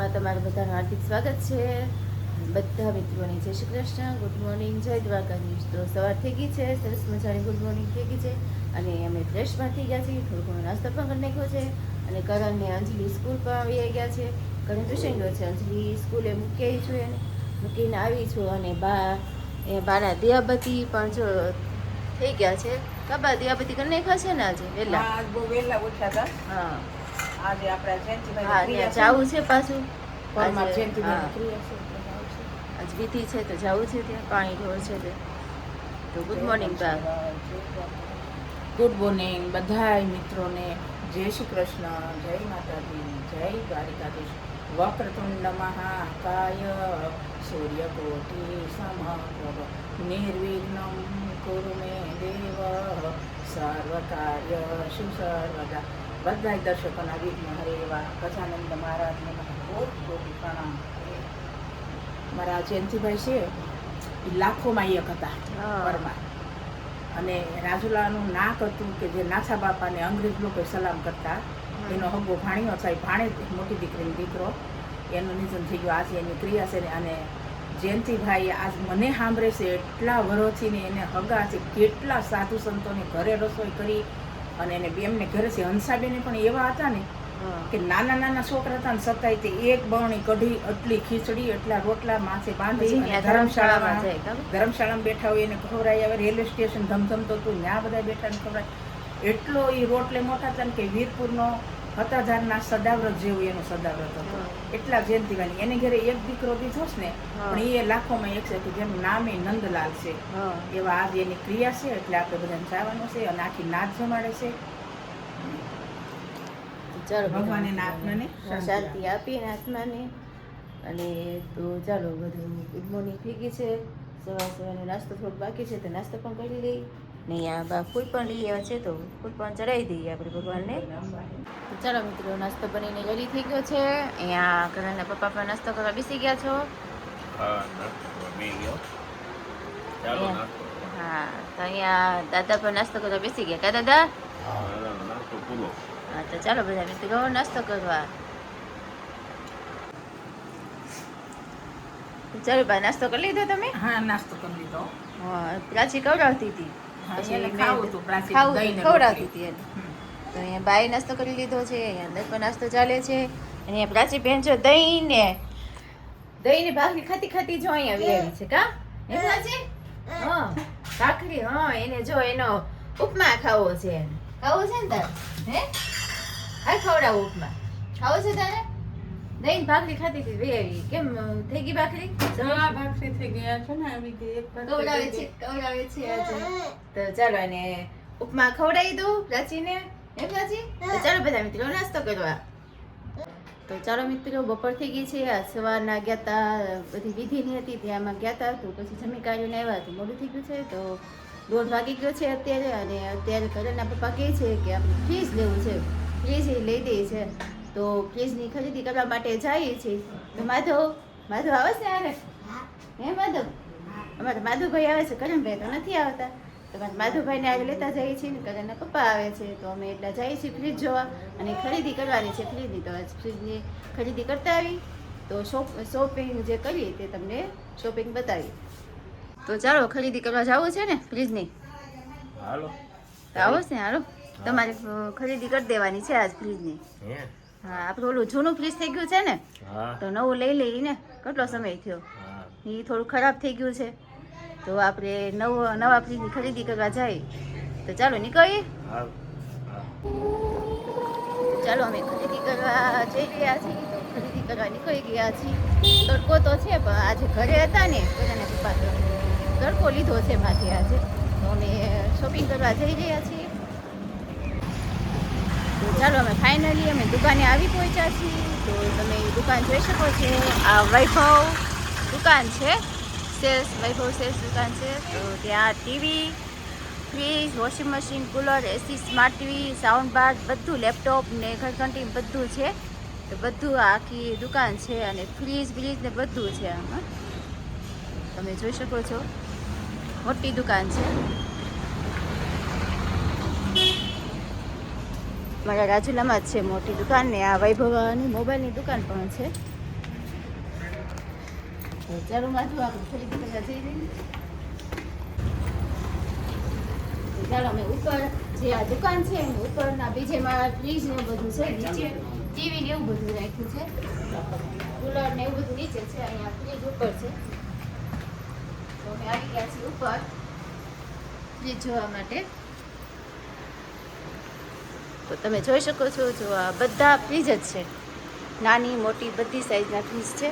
બ્લોગમાં તમારું બધાનું હાર્દિક સ્વાગત છે. બધા મિત્રોને જય શ્રી કૃષ્ણ, ગુડ મોર્નિંગ, જય દ્વારકાધીશ. તો સવાર થઈ ગઈ છે, સરસ મજાની ગુડ મોર્નિંગ થઈ ગઈ છે અને અમે ફ્રેશમાં થઈ ગયા છીએ. થોડો ઘણો નાસ્તો પણ કરી નાખ્યો છે અને કરણ ને અંજલિ સ્કૂલ પણ આવી ગયા છે. કરણ ટ્યુશન ગયો છે, અંજલિ સ્કૂલે મૂકી આવી છું એને મૂકીને આવી છું અને બાના દિયાબતી પણ જો થઈ ગયા છે. કાબા દિયાબતી કરી નાખ્યા છે ને આજે વહેલા? આજ બહુ વહેલા ઉઠ્યા હતા. હા, આજે આપણા જયંતિભાઈ હા, ક્રિયા ત્યાં જવું છે પાછું. પરમાર આજે, જયંતિભાઈ હા. ક્રિયા છે એટલે જાવું છે. આજ વિધિ છે તો જવું છે ત્યાં, પાણી ઢોળ છે તો ગુડ મોર્નિંગ બા. ગુડ મોર્નિંગ બધાય મિત્રોને જય શ્રી કૃષ્ણ, જય માતાજી, જય દ્વારિકાધીશ. વક્રતુંડ મહાકાય સૂર્યકોટિ સમપ્રભ નિર્વિઘ્નમ કુરુ મે દેવ સર્વકાર્યેષુ સર્વદા. બધાય દર્શકોના વિઘ્ન હરેવા ગજાનંદ મહારાજને કોટ કોટી પ્રણામ. મારા જયંતિભાઈ છે એ લાખોમાં એક હતા હા. પરમાર. અને રાજુલાનું નાક હતું કે જે નાથા બાપાને અંગ્રેજ લોકો સલામ કરતા. એનો હગો ભાણિયો થાય, ભાણે મોટી દીકરીનો દીકરો, એનું નિધન થઈ ગયું. આજે એની ક્રિયા છે ને. અને જયંતિભાઈ આજ મને સાંભળે છે એટલા વર્ષથી ને એને હગા છે, કેટલા સાધુ સંતોને ઘરે રસોઈ કરી. અને એને એમને ઘરે છે હંસાબેને પણ એવા હતા ને કે નાના નાના છોકરા હતા ને છતાંય તે એક બરણી કઢી, આટલી ખીચડી, એટલા રોટલા માથે બાંધી અને ધર્મશાળામાં બેઠા હોય એને ખવડાવી આવે. રેલવે સ્ટેશન ધમધમતો હતું, ત્યાં બધા બેઠા ને ખવડાય. એટલો એ રોટલે મોટા હતા ને કે વીરપુરનો હતાધારના સદાવ્રત જેવું એનું સદાવ્રત હતું. એટલા જયંતિભાઈ એને ઘરે એક દીકરો દીધો છે ને, પણ એ લાખોમાં એક છે કે જેનું નામ એ નંદલાલ છે. એવા આજે એની ક્રિયા છે એટલે આપણે બધાને જવાનું છે અને આખી નાચ જમાડે છે. ચાલો ભગવાને આત્માને શાંતિ આપીને આત્માને. અને તો ચાલો બધું ગુડ મોર્નિંગ થઈ ગઈ છે. સવારનો નાસ્તો થોડોક બાકી છે તો નાસ્તો પણ કરી લઈ ને અહીંયા બા ફૂલ પણ લઈ આવ્યા છે તો ફૂલ પણ ચડાવી દઈએ આપણે ભગવાનને. તો ચાલો મિત્રો, નાસ્તો બનીને રેડી થઈ ગયો છે. અહીંયા ઘરના પપ્પા પણ નાસ્તો કરવા બેસી ગયા છો. હા, તો અહીંયા દાદા પણ નાસ્તો કરવા બેસી ગયા. કા દાદા? હા, તો ચાલો બધા મિત્રો નાસ્તો કરવા. ચાલો બા, નાસ્તો કરી લીધો તમે? હા, નાસ્તો કરી લીધો. હા, પ્રાચી ખવડાવતી હતી. એને ખાવું હતું, પ્રાચી દહીંને ખવડાવતી રોટલી. હતી એને. તો અહીંયા બાએ નાસ્તો કરી લીધો છે, અહીંયા અંદર પણ નાસ્તો ચાલે છે. અને અહીંયા પ્રાચી બેન જો દહીં ને ભાખરી ખાતી ખાતી જો અહીંયા આવી છે. કા હે પ્રાચી? હા, ભાખરી. હા, એને જો એનો ઉપમા ખાવો છે. ખાવો છે ને તારે? હે, હા, ખવડાવો ઉપમા. ખાવો છે તારે? દહીં ભાખરી ખાતી હતી વેરી. કેમ થઈ ગઈ ભાખરી? હા, ભાખરી થઈ ગયા છે ને, આવી ગઈ એક ખવડાવે છે આજે. તો ચાલો એને ઉપમા ખવડાવી દઉં પ્રાચીને. હે પ્રાચી? તો ચાલો બધા મિત્રો નાસ્તો કરવા. તો ચાલો મિત્રો, બપોર થઈ ગઈ છે. આ સવારના ગયા તા, બધી વિધિની હતી ત્યાંમાં ગયા તા. તો પછી જમી કાઢીને આવ્યા તો મોડું થઈ ગયું છે. તો 1:30 વાગી ગયો છે અત્યારે. અને અત્યારે ઘરના પપ્પા કહે છે કે આપણે ફ્રીજ લેવું છે, ફ્રીજ લઈ દે છે. તો ફ્રીજની ખરીદી કરવા માટે જઈએ છીએ. તો માધવ આવે છે આને? હે માધવ? અમારા માધુભાઈ આવે છે, કરણભાઈ તો નથી આવતા. તો માધુભાઈને આજે લેતા જઈએ છીએ ને કરણના પપ્પા આવે છે. તો અમે એટલા જઈએ છીએ ફ્રીજ જોવા અને ખરીદી કરવાની છે ફ્રીજની. તો આજ ફ્રીજની ખરીદી કરતા આવી તો શોપિંગ જે કરીએ તે તમને શોપિંગ બતાવી. તો ચાલો ખરીદી કરવા જવું છે ને ફ્રીજની? હાલો, આવો છે, હાલો. તમારે ખરીદી કરી દેવાની છે આજ ફ્રીજની. હા, આપણું ઓલું જૂનું ફ્રીજ થઈ ગયું છે ને, તો નવું લઈ લઈએ ને. કેટલો સમય થયો, એ થોડું ખરાબ થઈ ગયું છે. તો આપણે નવા ફ્રીજની ખરીદી કરવા જઈએ. તો ચાલો નીકળીએ. ચાલો અમે ખરીદી કરવા જઈ રહ્યા છીએ. તો ખરીદી કરવા નીકળી ગયા છીએ. તડકો તો છે પણ આજે ઘરે હતા ને બધાને પપ્પા તો તડકો લીધો છે માથે આજે. તો અમે શોપિંગ કરવા જઈ રહ્યા છીએ. તો ચાલો અમે ફાઇનલી અમે દુકાને આવી પહોંચ્યા છીએ. તો તમે દુકાન જોઈ શકો છો. આ વૈભવ દુકાન છે, વૈભવ સેલ્સ દુકાન છે. તો ત્યાં TV, fridge, washing machine, cooler, AC, smart TV, sound bar, બધું, લેપટોપ ને ઘરઘંટી બધું છે. તો બધું આખી દુકાન છે. અને ફ્રીજ ને બધું છે આમાં. તમે જોઈ શકો છો, મોટી દુકાન છે. મારા રાજુલામાં જ છે મોટી દુકાન ને આ વૈભવાની મોબાઈલની દુકાન પણ છે. તો ચાલો માથું આપણે ખરીદી કરવા જઈ રહીએ. તો ચાલો અમે ઉપર જે આ દુકાન છે એની ઉપરના બીજેમાં ફ્રીજ ને બધું છે, નીચે ટીવી ને એવું બધું રાખ્યું છે, કુલર ને એવું બધું નીચે છે, અહીંયા ફ્રીજ ઉપર છે. તો અમે આવી ગયા છીએ ઉપર ફ્રીજ જોવા માટે. તો તમે જોઈ શકો છો, જો આ બધા ફ્રીજ જ છે, નાની મોટી બધી સાઈઝના ફ્રીજ છે.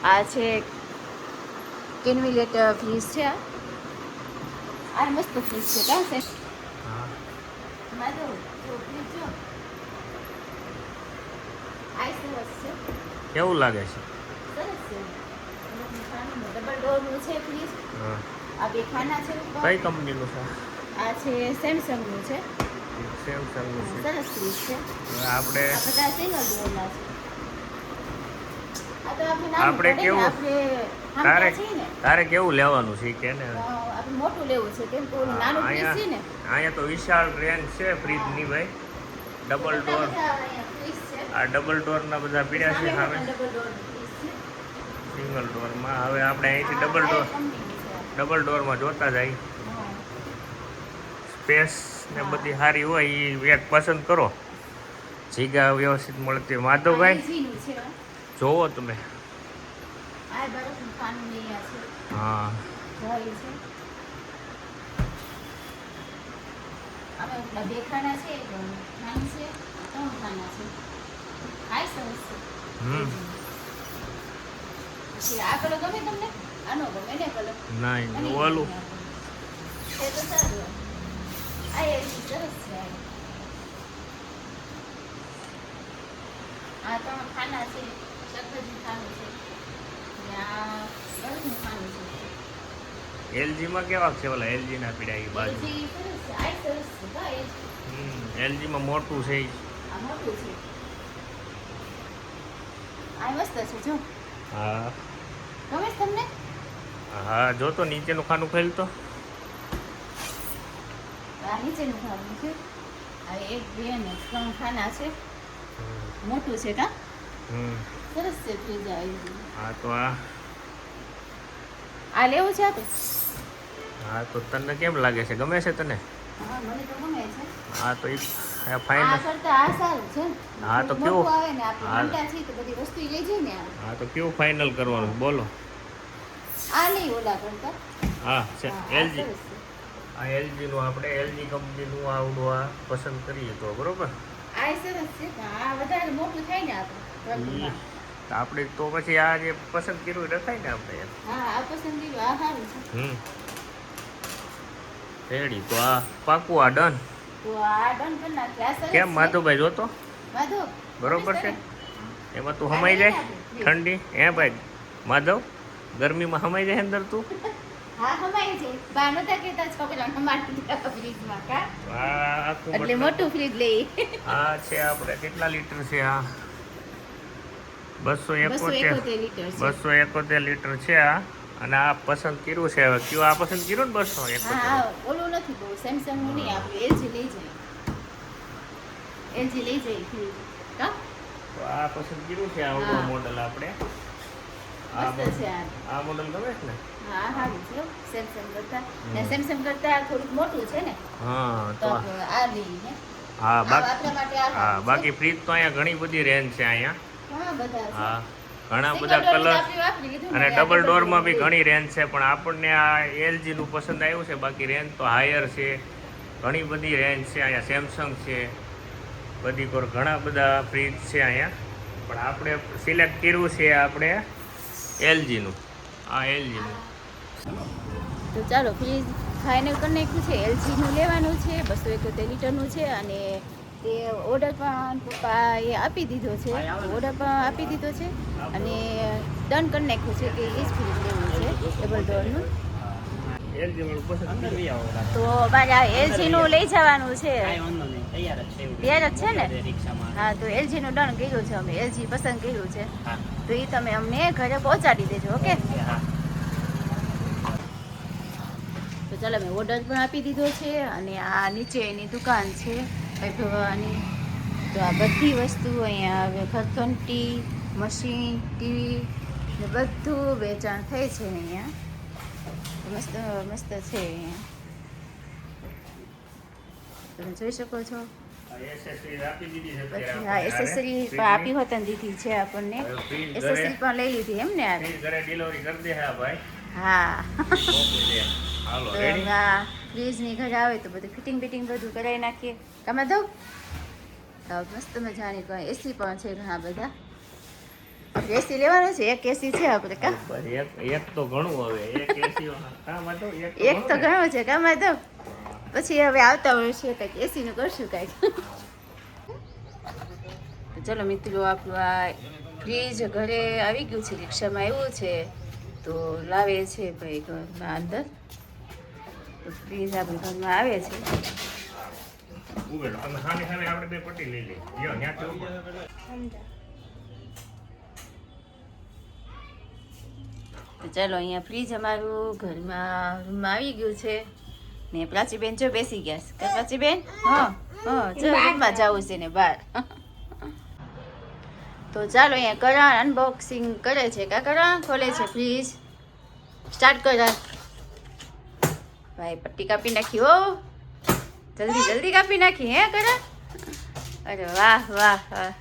આ છે કેન્વિલેટર ફ્રીજ છે. આ મસ્ત ફ્રીજ છે. કાં છે માધવ જો ફ્રીજ જો આ સરસ છે. કેવું લાગે છે? સરસ છે. ડબલ ડોરનું છે ફ્રીજ. આ બે ખાના છે ઉપર. કઈ કંપનીનું છે? આ છે સેમસંગનું છે. સેમસંગનું છે. સરસ ફ્રીજ છે. હવે આપણે આ બધા સિંગલ ડોરના છે. આ તો આપણે નાનું આપણે પડે ને, કેવું? આપણે તારે હામટા છીએ ને, તારે કેવું લેવાનું છે કે ને? આપણે મોટું લેવું છે કેમ કે ઓલું નાનું ફ્રીજ છે ને. અહીંયા તો વિશાળ રેન્જ છે ફ્રીજની ભાઈ. ડબલ ડોર, બધા અહીંયા ફ્રીજ છે. આ ડબલ ડોરના બધા પીડ્યા છે સામે સામે. પણ ડબલ ડોરનું ફ્રીજ છે. સિંગલ ડોરમાં હવે આપણે અહીંથી ડબલ આ ડોર, કંપનીનું છે. ડબલ ડોરમાં જોતા જાય. હા. સ્પેસ ને બધી સારી હોય એ એક પસંદ કરો. જગ્યા વ્યવસ્થિત મળતી. માધવભાઈ આ LG નું છે. જોવો તમે. આ બરફનું ખાનું ને અહીંયા છે. હા, જાળી છે. અમે પેલા બે ખાના છે, એક નાનું છે, 3 ખાના છે. આ સરસ છે. પછી આ કલર ગમે તમને? આનો ગમે ને કલર? નહીં અને ઓલું છે તો સારું. આ LG સરસ છે. આ 3 ખાના છે, શાકભાજી ખાનું છે. અને આ બરફનું ખાનું છે. એલજીમાં કેવા છે ઓલા એલજીના પીડા એ બાજુ? LG સરસ છે. આ સરસ છે. હા, LG. એલજીમાં મોટું છે ઈ. આ મોટું છે. આ મસ્ત છે જો. હા ગમે છે તમને? હા, જો તો નીચેનું ખાનું ખોલ તો. આ નીચેનું ખાનું છે. આ 1 2 ને 3 ખાના છે. મોટું છે કા? હમ સરસ છે ફ્રીજ આ LG. હા તો આ લેવું છે આપણે? હા તો તને કેમ લાગે છે? ગમે છે તને? હા, મને તો ગમે છે. હા તો ઈ આ ફાઇનલ. કરતા આ સારું છે. હા, તો મોટું કેવું? આવે ને આપણે હા. મોટા છીએ તો બધી વસ્તુ લઈ જઈએ ને આપણે. હા તો કેવું ફાઇનલ કરવાનું બોલો? આ નહીં ઓલા કરતા. હા છે હા, આ એલજી. સરસ છે. આ એલજીનું આપણે એલજી કંપનીનું આવડું આ પસંદ કરીએ તો બરોબર. આ સરસ છે પણ આ વધારે મોટું થાય ને આપણે ઘરમાં. તો આપણે તો પછી આ જે પસંદ કર્યું એ રખાય ને આપણે એમ. હા, આ પસંદગી આ સારું છે. રેડી. તો આ પાકું, આ ડન. તો આ ડન કરી નાખીએ. આ સરસ કેમ છે. માધવભાઈ જોતો માધવ બરોબર ગમે છે? ને? એમાં તું હમાઈ જાય ઠંડી હે ભાઈ માધવ? ગરમીમાં હમાઈ જાય અંદર તું? હા, હમાય છે. બા નતા કહેતા છોકરાને હમાડી દીધા ફ્રીજમાં કા? આ આખું એટલે મતલબ મોટું ફ્રીજ લઈ. આ છે આપણે કેટલા લીટર છે આ? 271 271 લીટર છે. 271 લીટર છે આ. અને આ પસંદ કર્યું છે. હવે કયું આ પસંદ કર્યું ને? 271. હા, ઓલું નથી બહુ સેમસંગ નું નહીં, આપણે LG લઈ જઈએ. LG લઈ જઈએ ફ્રીજ કા? તો આ પસંદ કર્યું છે આવડું હા. મોડલ આપણે. આ મસ્ત છે આ. આ મોડલ ગમે છે ને? હા, સારું છે સેમસંગ કરતા. ને સેમસંગ કરતા થોડુંક મોટું છે ને હા તો તો આપણે આ લઈએ. હા આ બાકી આપણા માટે આ હા સારું છે. બાકી ફ્રીજ તો અહીંયા ઘણી બધી રેન્જ છે અહીંયા. હા, બધા છે. હા ઘણા Single બધા door કલર આપણે વાપરી લીધું ને, અને આ ડબલ double ડોરમાં door બી લઈએ. ઘણી રેન્જ છે. પણ આપણને આ એલજીનું પસંદ આવ્યું છે. બાકી રેન્જ તો હાયર છે. ઘણી બધી રેન્જ છે અહીંયા. સેમસંગ છે, બધી કોર ઘણા બધા ફ્રીજ છે અહીંયા. પણ આપણે સિલેક્ટ કર્યું છે આપણે એલજીનું. આ એલજીનું. તો ચાલો ફ્રીજ ફાઇનલ કરી નાખ્યું છે. LG નું લેવાનું છે. 271 લીટરનું છે અને તે ઓર્ડર પણ પપ્પાએ આપી દીધો છે. ઓર્ડર પણ આપી દીધો છે અને ડન કરી નાખ્યું છે કે એ જ ફ્રીજ લેવું છે ડબલ ડોરનું. એલજી વાળું પસંદ કરી આવો. તો મારે આ LG નું લઈ જવાનું છે. તૈયાર જ છે તૈયાર જ છે ને? રિક્ષામાં. હા, તો LG નું ડન કર્યું છે અમે. LG પસંદ કર્યું છે. હા તો એ તમે અમને ઘરે પહોંચાડી દેજો. ઓકે? હા તો ચાલો મેં ઓર્ડર પણ આપી દીધો છે અને આ નીચે એની દુકાન છે વૈભવાની. તો આ બધી વસ્તુ અહીંયા આવે. ઘરઘંટી, મશીન, ટીવી ને બધું વેચાણ થાય છે અહીંયા. મસ્ત મસ્ત છે અહીંયા, તમે જોઈ શકો છો. એસેસરીઝ આપી દીધી છે પછી અત્યારે હા આપણે એસેસરી હારે. પણ આપી હોત દીધી છે આપણને. હવે ફ્રીજ ઘરે એસેસરી પણ લઈ લીધી એમ ને આ ફ્રીજ ઘરે ડિલિવરી કરી દે હા ભાઈ હા. મોકલી દે. હાલો તો રેડી આ ફ્રીજની ઘરે આવે તો બધું ફિટિંગ બિટિંગ બધું કરાવી નાખીએ. કામાં દઉં તો મસ્ત મજાની કોઈ એસી પણ છે ઘણા બધા. એસી લેવાનું છે, એક એસી છે આપણે કા. એક તો ઘણું હવે એક એસી કામ હતો એક તો ઘણું છે કામાં દઉં. પછી હવે આવતા વર્ષે કંઈક એસીનું કરશું કંઈક. તો ચલો મિત્રો, આપણું આ ફ્રીજ ઘરે આવી ગયું છે, રિક્ષામાં આવ્યું છે તો લાવે છે ભાઈ ઘરમાં અંદર. તો ફ્રીજ આપણે ઘરમાં આવે છે. ઉભેલો તમે સામે સામે આપણે બે પટ્ટી લઈ લઈએ લ્યો ન્યાથી ઉપર. તો ચાલો, અહીંયા ફ્રીજ અમારું ઘરમાં રૂમમાં આવી ગયું છે ને પ્રાચીબેન જો બેસી ગયા છે. કે પ્રાચીબેન? હા હા, જો રૂમમાં જવું છે ને બહાર. તો ચાલો, અહીંયા કરણ અનબોક્સિંગ કરે છે. કા કરણ ખોલે છે ફ્રીજ. સ્ટાર્ટ કર ભાઈ. પટ્ટી કાપી નાખી હો, જલ્દી જલ્દી કાપી નાખી હે કરણ. અરે વાહ વાહ વાહ.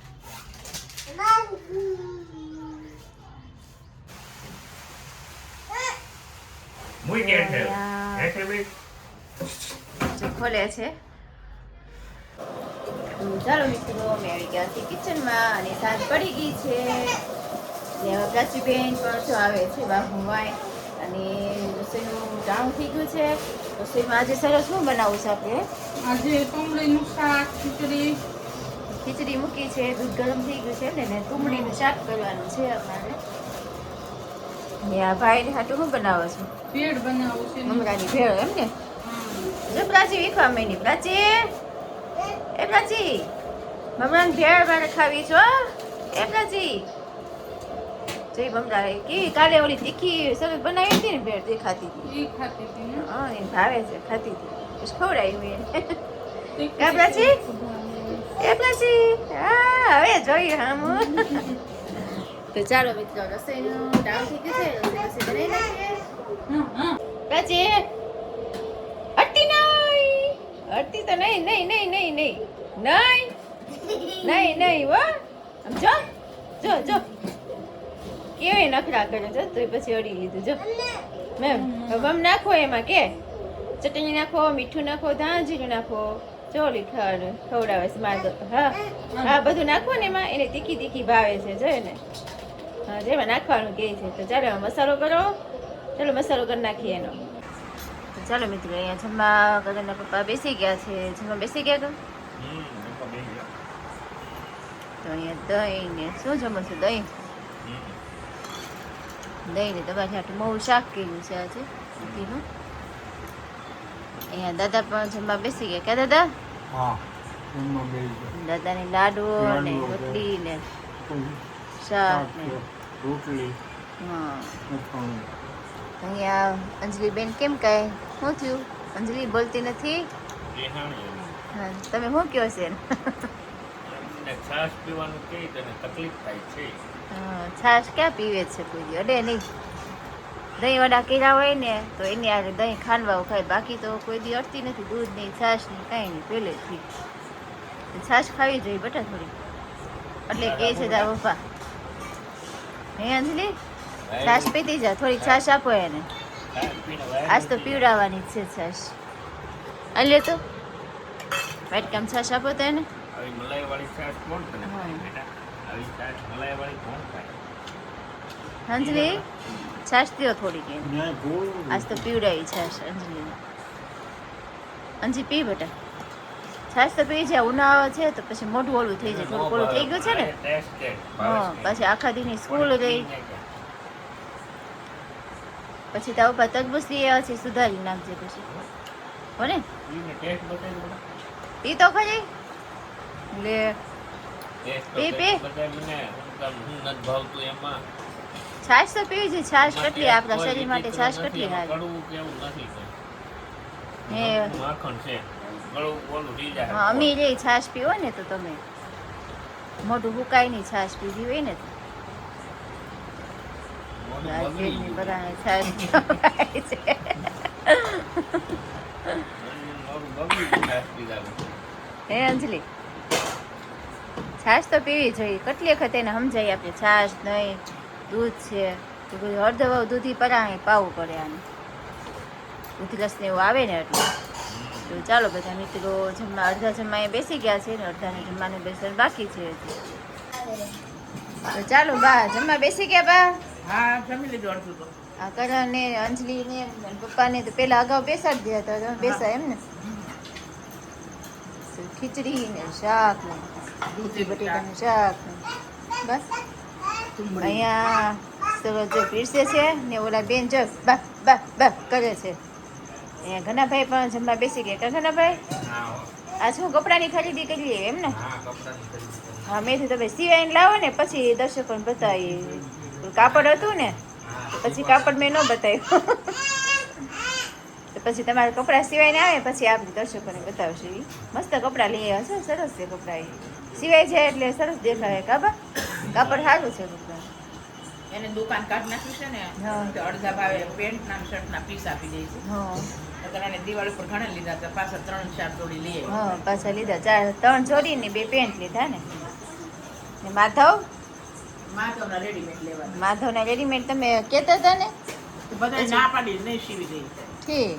મુઈ કે છે યા. એસે ભાઈ જો ખોલે છે. ચાલો મિત્રો, અમે આવી ગયા છીએ કિચનમાં અને સાંજ પડી ગઈ છે ને હવે પ્રાચીબેન પણ જો આવે છે વાય અને રસોઈનું ટાણું થઈ ગયું છે. રસોઈમાં આજે સરસ શું બનાવવું છે આપણે? આજે ટોમડીનું શાક, ખીચડી મૂકી છે, દૂધ ગરમ થઈ ગયું છે ને તુમડીનું શાક કરવાનું છે અમારે. ને આ ભાઈને હાટું શું બનાવો છો? ભેળ બનાવું છે. મમરાની ભેળ એમ ને? જો પ્રાચી વીખવા માંડી. પ્રાચી, એ પ્રાચી, મમરાની ભેળ મારે ખાવી છો. એ પ્રાચી જઈ મમરા કેવી કાલે ઓલી તીખી સરસ બનાવી હતી ને ભેળ દેખાતી હતી. એ ખાતી હતી ને. હા, એને ભાવે છે, ખાતી હતી. પછી ખવડાવી એને. કા પ્રાચી? એ પ્રાચી, હા હવે જોઈ હમ. તો ચાલો મિત્રો, રસોઈનું ટાણું થઈ ગયું છે. રસોઈ બનાવી નાખીએ. પ્રાચી અડતી નહીં, અડતી તો નહીં નહીં નહીં નહીં નહીં નહીં નહીં નહીં હો. આમ જો જો જો કેવી નખરા કરે જો, તો પછી અડી લીધું જો. મેમ હવે નાખો એમાં કે ચટણી નાખો, મીઠું નાખો, ધાણા જીરું નાખો. ચોલી ખવડાવે છે મારે તો. હા હા, બધું નાખો ને એમાં. એને તીખી તીખી ભાવે છે જોઈ ને. હા, જેમાં નાખવાનું કહે છે. તો ચાલો મસાલો કરો. ચાલો મસાલો કરી નાખીએ એનો. તો ચાલો મિત્રો, અહીંયા જમવા કદરના પપ્પા બેસી ગયા છે. જમવા બેસી ગયા તો અહીંયા દહીં ને શું જમો છો? દહીં દહીં ને તમારે હાટું મોવું શાક કર્યું છે આજે સુધીનું. અહીંયા દાદા પણ જમવા બેસી ગયા. ક્યાં દાદા? દાદાને લાડુ ને રોટલી ને શાક ને રોટલી હા. અહીંયા અંજલિ બેન કેમ કાંઈ શું થયું? અંજલિ બોલતી નથી. હા, તમે શું કહો છે? છાશ પીવાનું કે તને તકલીફ થાય છે. હા, છાશ ક્યાં પીવે છે કોઈ દી? અડે નહીં. દહીં વડા કર્યા હોય ને તો એની આ દહીં ખાંડવાઓ ખાય, બાકી તો કોઈ દી અડતી નથી. દૂધ નહીં, છાશ નહીં, કાંઈ નહીં પહેલેથી. છાશ ખાવી જોઈએ બેટા થોડી. એટલે કહે છે તારા પપ્પા. હે અંજલિ, છાશ પીતી જા, થોડી છાશ આપો એને. આજ તો પીવડાવવાની જ છે છાશ. અલે તો વાટકામ છાશ આપો તો એને. આવી મલાઈ વાળી છાશ કોણ તને હા. ખાય બેટા? આવી છાશ મલાઈ વાળી કોણ ખાય? અંજલિ છાશ પીઓ થોડીક એને. ન્યાય ભૂલ આજ તો પીવડાવી છાશ અંજલિને. અંજી પી બેટા છાશ તો પી જાય. ઉનાળો છે તો પછી મોઢું ઓલું થઈ જાય, થોડું ઓલું થઈ ગયું છે ને. હા, પછી આખા દીની સ્કૂલ રહી. પછી તારા ઉપર તરબૂચ લઈ આવ્યા છે, સુધારી નાખજે પછી હો ને. પી તો ખરી લે. પી, પી. છાશ તો પીવી છે. છાશ કેટલી આપણા શરીર માટે છાશ કેટલી સારી. હે માખણ છે ગળું ઓલું થઈ જાય. હા, અમી રે છાશ પીવો ને તો તમે મોઢું હુકાય નહીં. છાશ પીવી હોય ને તો રાજવીરની બધાને છાશ ખવડાવે છે. હે અંજલિ, છાશ તો પીવી જોઈએ. કેટલી વખત એને સમજાય આપણે છાશ નહીં દૂધ છે તો બધું અડધો દૂધી પરાણે પાવું પડે આને. ઉધરસ ને એવું આવે ને એટલે. તો ચાલો બધા મિત્રો જમવા, અડધા જમવા અહીંયા બેસી ગયા છે ને અડધાને જમવાનું બેસવાનું બાકી છે હજી. તો ચાલો બા જમવા બેસી ગયા બા. હા જમી લીધું અડધું તો. આ કરણ ને અંજલિ ને પપ્પાને તો પેલા અગાઉ બેસાડી દે હતા, તમે બેસા એમ ને. તો ખીચડી ને શાક ને દૂધી બટેટાનું શાક ને બસ અહીંયા સરસ જો પીરસે છે ને ઓલા બેન જો બા બા બા કરે છે. અહીંયા ઘનાભાઈ પણ જમવા બેસી ગયા. કા ઘનાભાઈ આ શું કપડાની ખરીદી કરીએ એમ ને? હા મેં તો તમે સિવાઈને લાવો ને પછી દર્શકોને બતાવીએ. કાપડ હતું ને પછી કાપડ મેં ન બતાવ્યું. તો પછી તમારા કપડાં સિવાઈને આવે પછી આપણે દર્શકોને બતાવશું. મસ્ત કપડાં લઈએ હશે, સરસ છે કપડાં. એ સિવાય જાય એટલે સરસ દેખાય. કાબા કાપડ સારું છે કપડાં. એને દુકાન કાઢ નાખ્યું છે ને હા. તો અડધા ભાવે પેન્ટના શર્ટના પીસ આપી દે છે. હા નકર એને દિવાળી ઉપર ઘણા લીધા હતા, પાછા 3-4 જોડી લઈ આવ્યા. હા પાછા લીધા 3 જોડી ને 2 પેન્ટ લીધા ને. ને માધવ માધવના રેડીમેડ લેવા. માધવના રેડીમેડ તમે કહેતા હતા ને? બધા ના પાડી નહીં સીવી દઈ. ઠીક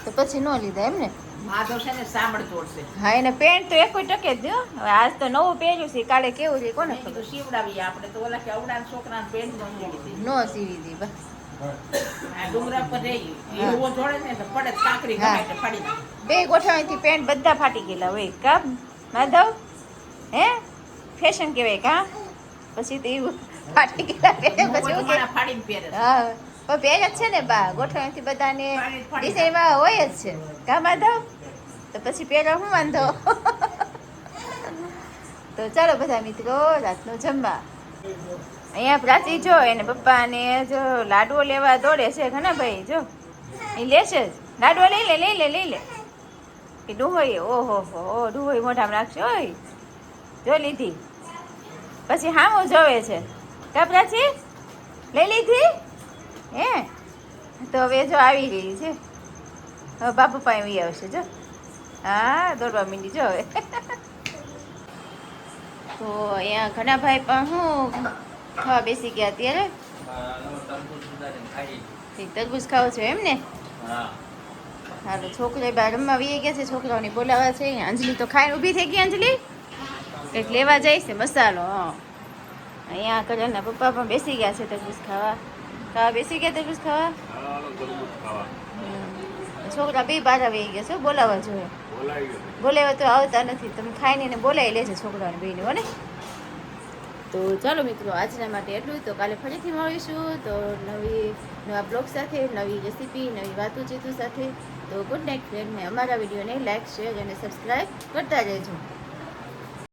તો પછી ન લીધા એમ ને? માધવ છે ને સાંભળ તોડશે. હા એને પેન્ટ તો એક ટકે જ દો. હવે આજ તો નવું પહેર્યું છે, કાલે કેવું છે કોને મેં ખબર. કીધું સીવડાવીએ આપણે તો ઓલા કે અવડાના છોકરાને પેન્ટ ન સીવી દઈ. નો સીવી દી બસ. આ ડુંગરા પર રહી હા. એવો જોડે ને તો પડે જ કાંકરી હા. ગમે તે ફાડી નાખે. 2 ગોઠવણીથી પેન્ટ બધા ફાટી ગયેલા હોય. કા માધવ હે ફેશન કહેવાય કા? પછી તો એવું ફાટી ગયેલા પેન્ટ હું પછી બધું એવું કે મારા ફાડીને પહેરે છે. હા પણ પહેર જ છે ને બા. ગોઠવણીથી બધાને ફાડી ડિઝાઇનમાં હોય જ છે. કા માધવ? તો પછી પહેરો હું વાંધો. તો ચાલો બધા મિત્રો રાતનું જમવા. અહીંયા પ્રાચી જો એને પપ્પાને જો લાડવો લેવા દોડે છે. ઘણા ભાઈ જો એ લેશે જ લાડવો. લઈ લે લઈ લે લઈ લે. કે ડુંગળી ઓહો હો ડુંગળી મોઢામાં રાખશે. ઓય જો લીધી પછી હામું જોવે છે. કા પ્રાચી લઈ લીધી હે? તો હવે જો આવી રહી છે. હવે બાપુ પાસે આવશે જો. હા દોડવા માંડી જો હવે. તો અહીંયા ઘણા ભાઈ પણ હું ખાવા બેસી ગયા અત્યારે. તરબૂચ ખાવો છો એમ ને? હાલો છોકરા બહાર રમવા વી ગયા છે. છોકરાઓને બોલાવા છે. અંજલિ તો ખાઈને ઊભી થઈ ગઈ. અંજલિ કંઈક લેવા જાય છે મસાલો. હા અહીંયા કલરના પપ્પા પણ બેસી ગયા છે તરબૂચ ખાવા. ખાવા બેસી ગયા તરબૂચ ખાવા. છોકરા 2 બહાર આવી ગયા છે. બોલાવા જોઈએ. બોલાવા તો આવતા નથી. તમે ખાઈને એને બોલાવી લેજો છોકરાઓને બેને હો ને. તો ચાલો મિત્રો આજના માટે એટલું. તો કાલે ફરીથી મળીશું તો નવા બ્લોગ સાથે, નવી રેસીપી, નવી વાતો ચીતું સાથે. તો ગુડ નાઇટ ફ્રેન્ડ. ને અમારા વિડીયોને લાઇક, શેર અને સબસ્ક્રાઈબ કરતા રહેજો.